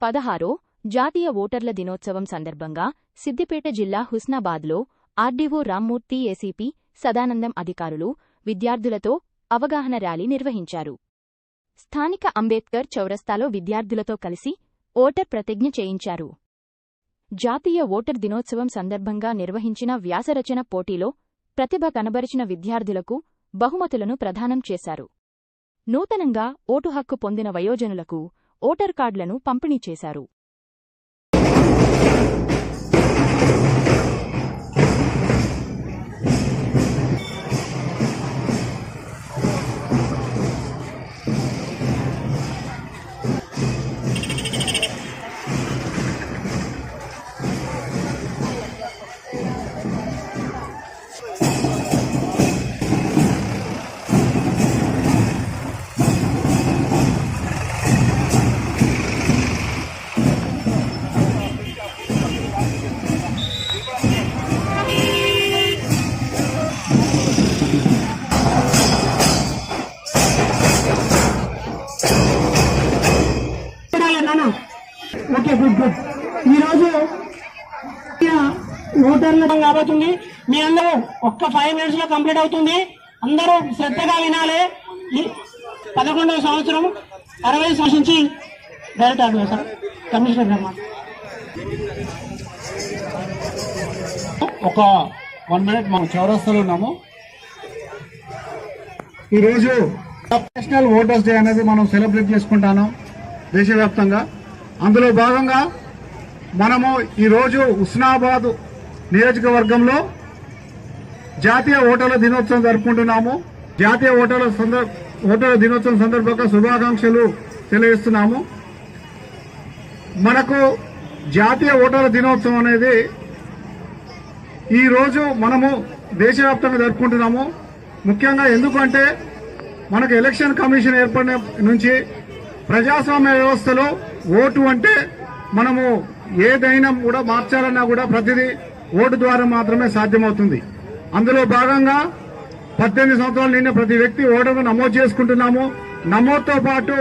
16 జాతీయ ఓటర్ల దినోత్సవం సందర్భంగా సిద్దిపేట జిల్లా హుస్నాబాద్లో ఆర్డీఓ రామ్మూర్తి, ఏసీపీ సదానందం అధికారులు విద్యార్థులతో అవగాహన ర్యాలీ నిర్వహించారు. స్థానిక అంబేద్కర్ చౌరస్తాలో విద్యార్థులతో కలిసి ఓటర్ ప్రతిజ్ఞ చేయించారు. జాతీయ ఓటర్ దినోత్సవం సందర్భంగా నిర్వహించిన వ్యాసరచన పోటీలో ప్రతిభ కనబరిచిన విద్యార్థులకు బహుమతులను ప్రదానం చేశారు. నూతనంగా ఓటు హక్కు పొందిన వయోజనులకు ఓటర్ కార్డులను పంపిణీ చేశారు. Okay, good good. ఈరోజు ఓటర్లు కాబోతుంది. మీ అందరూ ఒక్క 5 minutes లో కంప్లీట్ అవుతుంది. అందరూ శ్రద్ధగా వినాలి. 11వ సంవత్సరం 60 శాసించి డైరెక్ట్ అడ్వైజ్ సార్ కమిషనర్ గారు ఒక 1 minute మనం చౌరస్తాలో ఉన్నాము. ఈరోజు నేషనల్ ఓటర్స్ డే అనేది మనం సెలబ్రేట్ చేసుకుంటాను దేశవ్యాప్తంగా. అందులో భాగంగా మనము ఈరోజు హుస్నాబాద్ నియోజకవర్గంలో జాతీయ ఓటర్ల దినోత్సవం జరుపుకుంటున్నాము. జాతీయ ఓటర్ల దినోత్సవం సందర్భంగా శుభాకాంక్షలు తెలియజేస్తున్నాము. మనకు జాతీయ ఓటర్ల దినోత్సవం అనేది ఈరోజు మనము దేశవ్యాప్తంగా జరుపుకుంటున్నాము. ముఖ్యంగా ఎందుకంటే మనకు ఎలక్షన్ కమిషన్ ఏర్పడిన నుంచి ప్రజాస్వామ్య వ్యవస్థలో ఓటు అంటే మనము ఏదైనా కూడా మార్చాలన్నా కూడా ప్రతిదీ ఓటు ద్వారా మాత్రమే సాధ్యమవుతుంది. అందులో భాగంగా 18 సంవత్సరాలు నిండిన ప్రతి వ్యక్తి ఓటును నమోదు చేసుకుంటున్నాము. నమోదుతో పాటు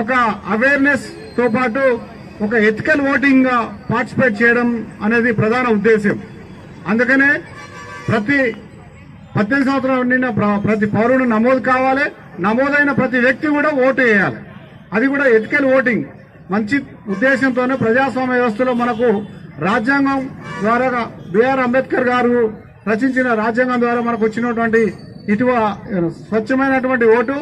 ఒక అవేర్నెస్ తో పాటు ఒక ఎథికల్ ఓటింగ్ గా పార్టిసిపేట్ చేయడం అనేది ప్రధాన ఉద్దేశం. అందుకనే ప్రతి 18 సంవత్సరాలు నిండిన ప్రతి పౌరుడు నమోదు కావాలి. నమోదైన ప్రతి వ్యక్తి కూడా ఓటు వేయాలి. అది కూడా ఎథికల్ ఓటింగ్ మంచి ఉద్దేశంతోనే ప్రజాస్వామ్య వ్యవస్థలో మనకు రాజ్యాంగం ద్వారా బిఆర్ అంబేద్కర్ గారు రచించిన రాజ్యాంగం ద్వారా మనకు వచ్చినటువంటి స్వచ్ఛమైనటువంటి ఓటు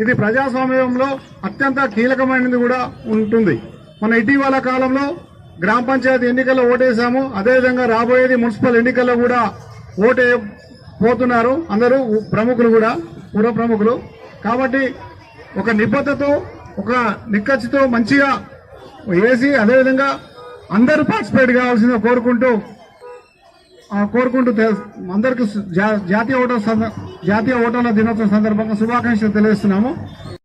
ఇది ప్రజాస్వామ్యంలో అత్యంత కీలకమైనది కూడా ఉంటుంది. మన ఇటీవల కాలంలో గ్రామ పంచాయతీ ఎన్నికల్లో ఓటేశాము. అదేవిధంగా రాబోయేది మున్సిపల్ ఎన్నికల్లో కూడా ఓటే పోతున్నారు అందరూ ప్రముఖులు కూడా, పూర్వ ప్రముఖులు. కాబట్టి ఒక నిబద్ధతతో ఒక నిక్కచ్చితో మంచిగా వేసి అదేవిధంగా అందరూ పార్టిసిపేట్ కావాల్సిందిగా కోరుకుంటూ అందరికీ జాతీయ ఓటర్ల దినోత్సవం సందర్భంగా శుభాకాంక్షలు తెలియజేస్తున్నాము.